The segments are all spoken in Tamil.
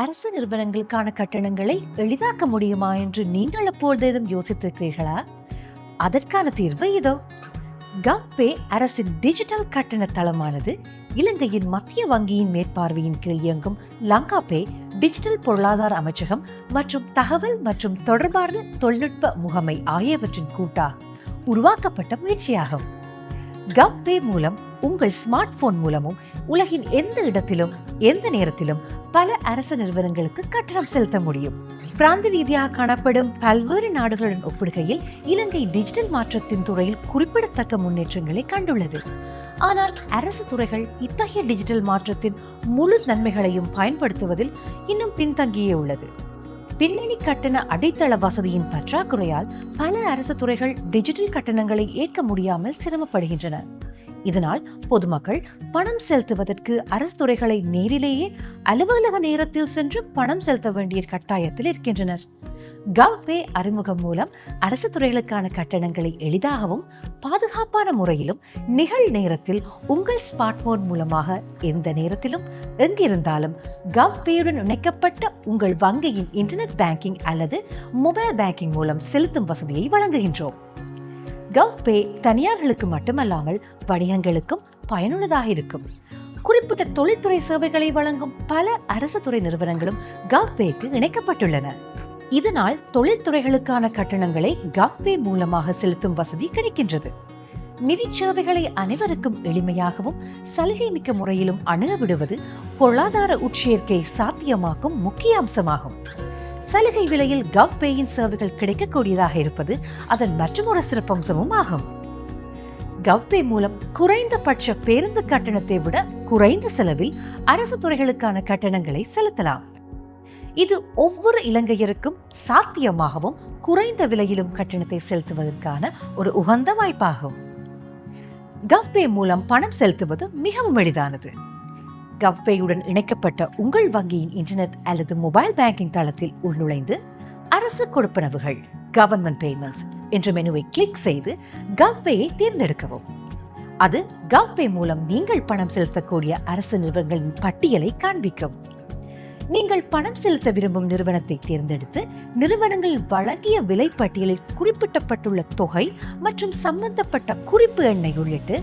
அரசு நிறுவனங்களுக்கான கட்டணங்களை எளிதாக்க முடியுமா என்று நீங்கள் எப்பொழுதேனும் யோசித்திருக்கிறீர்களா? அதற்கான தீர்வு இதோ. கவ்பே அரசின் டிஜிட்டல் கட்டண தளமானது இலங்கையின் மத்திய வங்கியின் மேற்பார்வையின் கீழ் இயங்கும் லங்காபே டிஜிட்டல் பொருளாதார அமைச்சகம் மற்றும் தகவல் மற்றும் தொடர்பான தொழில்நுட்ப முகமை ஆகியவற்றின் கூட்டாக உருவாக்கப்பட்ட முயற்சியாகும். கவ்பே மூலம் உங்கள் ஸ்மார்ட் போன் மூலமும் உலகின் எந்த இடத்திலும் எந்த நேரத்திலும் பல அரசு நிறுவனங்களுக்கு கட்டணம் செலுத்த முடியும். பிராந்திய ரீதியாக காணப்படும் பல்வேறு நாடுகளுடன் ஒப்பிடுகையில் இலங்கை டிஜிட்டல் மாற்றத்தின் துறையில் குறிப்பிடத்தக்க முன்னேற்றங்களை கண்டுள்ளது. ஆனால் அரசு துறைகள் இத்தகைய டிஜிட்டல் மாற்றத்தின் முழு நன்மைகளையும் பயன்படுத்துவதில் இன்னும் பின்தங்கியே உள்ளது. பின்னணி கட்டண அடித்தள வசதியின் பற்றாக்குறையால் பல அரசு துறைகள் டிஜிட்டல் கட்டணங்களை ஏற்க முடியாமல் சிரமப்படுகின்றன. இதனால் பொதுமக்கள் பணம் செலுத்துவதற்கு அரசு துறைகளை நேரிலேயே அலுவலக நேரத்தில் சென்று பணம் செலுத்த வேண்டிய கட்டாயத்தில் இருக்கின்றனர். கவ்பே அறிமுகம் மூலம் அரசு துறைகளுக்கான கட்டணங்களை எளிதாகவும் பாதுகாப்பான முறையிலும் நிகழ் நேரத்தில் உங்கள் ஸ்மார்ட் போன் மூலமாக எந்த நேரத்திலும் எங்கிருந்தாலும் கவ்பேயுடன் இணைக்கப்பட்ட உங்கள் வங்கியின் இன்டர்நெட் பேங்கிங் அல்லது மொபைல் பேங்கிங் மூலம் செலுத்தும் வசதியை வழங்குகின்றோம். கவ்பே தனியார்களுக்கு மட்டுமல்லாமல் வணிகங்களுக்கும் பயனுள்ளதாக இருக்கும். குறிப்பிட்ட தொழில்துறை சேவைகளை வழங்கும் பல அரசு துறை நிறுவனங்களும் கவ்பேக்கு இணைக்கப்பட்டுள்ளன. இதனால் தொழில்துறைகளுக்கான கட்டணங்களை கவ்பே மூலமாக செலுத்தும் வசதி கிடைக்கின்றது. நிதி சேவைகளை அனைவருக்கும் எளிமையாகவும் சலுகை மிக்க முறையிலும் அணுக விடுவது பொருளாதார உட்சேர்க்கை சாத்தியமாக்கும் முக்கிய அம்சமாகும். சலுகை விலையில் கவ்பேயின் சேவைகள் கிடைக்கக்கூடியதாக இருப்பது அதன் மற்றொரு சிறப்பம்சமும் ஆகும். கவ்பே மூலம் குறைந்தபட்ச பேருந்து கட்டணத்தை விட குறைந்த செலவில் அரசு துறைகளுக்கான கட்டணங்களை செலுத்தலாம். இது ஒவ்வொரு இலங்கையருக்கும் சாத்தியமாகவும் குறைந்த விலையிலும் கட்டணத்தை செலுத்துவதற்கான ஒரு உகந்த வாய்ப்பாகும். கவ்பே மூலம் பணம் செலுத்துவது மிகவும் எளிதானது. கவ்பேயுடன் இணைக்கப்பட்ட உங்கள் வங்கியின் இன்டர்நெட் அல்லது மொபைல் பேங்கிங் தளத்தில் உள்நுழைந்து அரசு கொடுப்பனவுகள் கவர்மெண்ட் பேமெண்ட்ஸ் என்ற மெனுவை கிளிக் செய்து கவ்பேயை தேர்ந்தெடுக்கவும். அது கவ்பே மூலம் நீங்கள் பணம் செலுத்தக்கூடிய அரசு நிறுவனங்களின் பட்டியலை காண்பிக்கும். நீங்கள் பணம் செலுத்த விரும்பும் நிறுவனத்தை தேர்ந்தெடுத்து நிறுவனங்கள் வழங்கிய விலை பட்டியலில் குறிப்பிடப்பட்டுள்ள தொகை மற்றும் சம்பந்தப்பட்ட குறிப்பு எண்ணை உள்ளிட்டு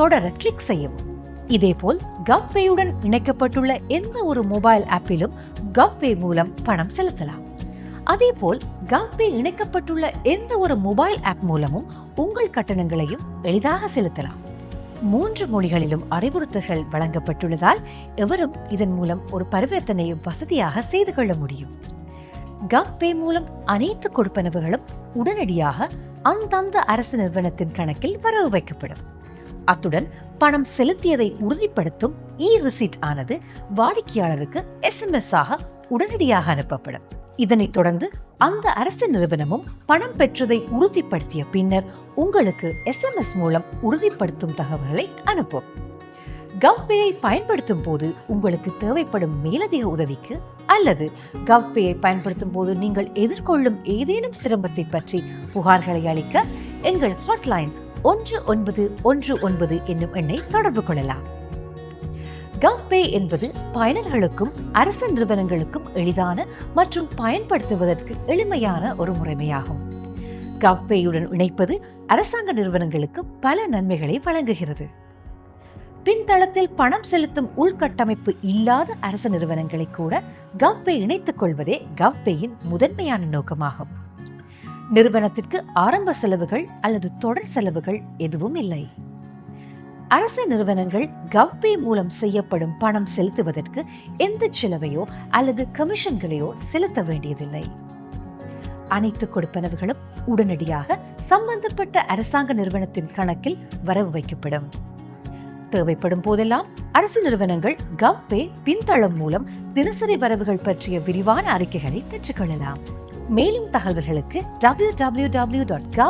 தொடர கிளிக் செய்யவும். இதேபோல் கவ்பேயுடன் இணைக்கப்பட்டுள்ள எந்த ஒரு மொபைல் ஆப்பிலும் கவ்பே மூலம் பணம் செலுத்தலாம். அதேபோல் கவ்பே இணைக்கப்பட்டுள்ள எந்த ஒரு மொபைல் ஆப் மூலமும் உங்கள் கட்டணங்களையும் எளிதாக செலுத்தலாம். 3 மொழிகளிலும் அறிவுறுத்தல்கள் வழங்கப்பட்டுள்ளதால் எவரும் இதன் மூலம் ஒரு பரிவர்த்தனையை வசதியாக செய்து கொள்ள முடியும். கவ்பே மூலம் அனைத்து கொடுப்பனவுகளும் உடனடியாக அந்தந்த அரசு நிறுவனத்தின் கணக்கில் வரவு வைக்கப்படும். அத்துடன் பணம் செலுத்தியதை உறுதிப்படுத்தும் இ-ரிசீட் ஆனது வாடிக்கையாளருக்கு SMS ஆக உடனடியாக அனுப்பப்படும். இதனைத் தொடர்ந்து அந்த அரசு நிறுவனமும் பணம் பெற்றதை உறுதிப்படுத்திய பின்னர் உங்களுக்கு SMS மூலம் உறுதிப்படுத்தும் தகவல்களை அனுப்பும். கவ்பேயை பயன்படுத்தும் போது உங்களுக்கு தேவைப்படும் மேலதிக உதவிக்கு அல்லது கவ்பேயை பயன்படுத்தும் போது நீங்கள் எதிர்கொள்ளும் ஏதேனும் சிரமத்தை பற்றி புகார்களை அளிக்க எங்கள் ஹாட்லைன் 1919 என்னும் எண்ணை தொடர்பு கொள்ளலாம். கவ்பே என்பது பயனர்களுக்கும் அரசு நிறுவனங்களுக்கும் எளிதான மற்றும் பயன்படுத்துவதற்கு எளிமையான ஒரு முறைமையாகும். கவ்பேயுடன் இணைப்பது அரசாங்க நிறுவனங்களுக்கு பல நன்மைகளை வழங்குகிறது. பின்தளத்தில் பணம் செலுத்தும் உள்கட்டமைப்பு இல்லாத அரசு நிறுவனங்களை கூட கவ்பே இணைத்துக் கொள்வதே கவ்பேயின் முதன்மையான நோக்கமாகும். நிறுவனத்திற்கு ஆரம்ப செலவுகள் அல்லது தொடர் செலவுகள் எதுவும் இல்லை. அரசு நிறுவனங்கள் கவ்பே மூலம் செய்யப்படும் பணம் செலுத்துவதற்கு எந்த செலவையோ அல்லது கமிஷன்களையோ செலுத்த வேண்டியதில்லை. அனைத்து கொடுப்பனவுகளும் உடனடியாக சம்பந்தப்பட்ட அரசாங்க நிறுவனத்தின் கணக்கில் வரவு வைக்கப்படும். தேவைப்படும் போதெல்லாம் அரசு நிறுவனங்கள் கவ்பே பின்தளம் மூலம் தினசரி வரவுகள் பற்றிய விரிவான அறிக்கைகளை பெற்றுக்கொள்ளலாம். மேலும் தகவல்களுக்கு www.govpay.lk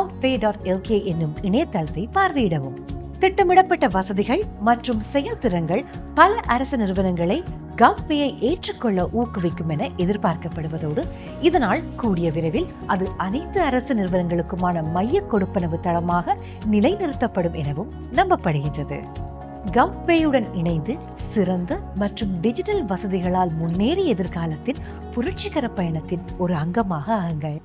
என்னும் இணையதளத்தை பார்வையிடவும். திட்டமிடப்பட்ட வசதிகள் மற்றும் செயல்திறன்கள் பல அரசு நிறுவனங்களை கவ்பேயை ஏற்றுக்கொள்ள ஊக்குவிக்கும் என எதிர்பார்க்கப்படுவதோடு இதனால் கூடிய விரைவில் அது அனைத்து அரசு நிறுவனங்களுக்குமான மைய கொடுப்பனவு தளமாக நிலைநிறுத்தப்படும் எனவும் நம்பப்படுகின்றது. கம்பேயுடன் இணைந்து சிறந்த மற்றும் டிஜிட்டல் வசதிகளால் முன்னேறிய எதிர்காலத்தின் புரட்சிகர பயணத்தின் ஒரு அங்கமாக ஆகுங்கள்.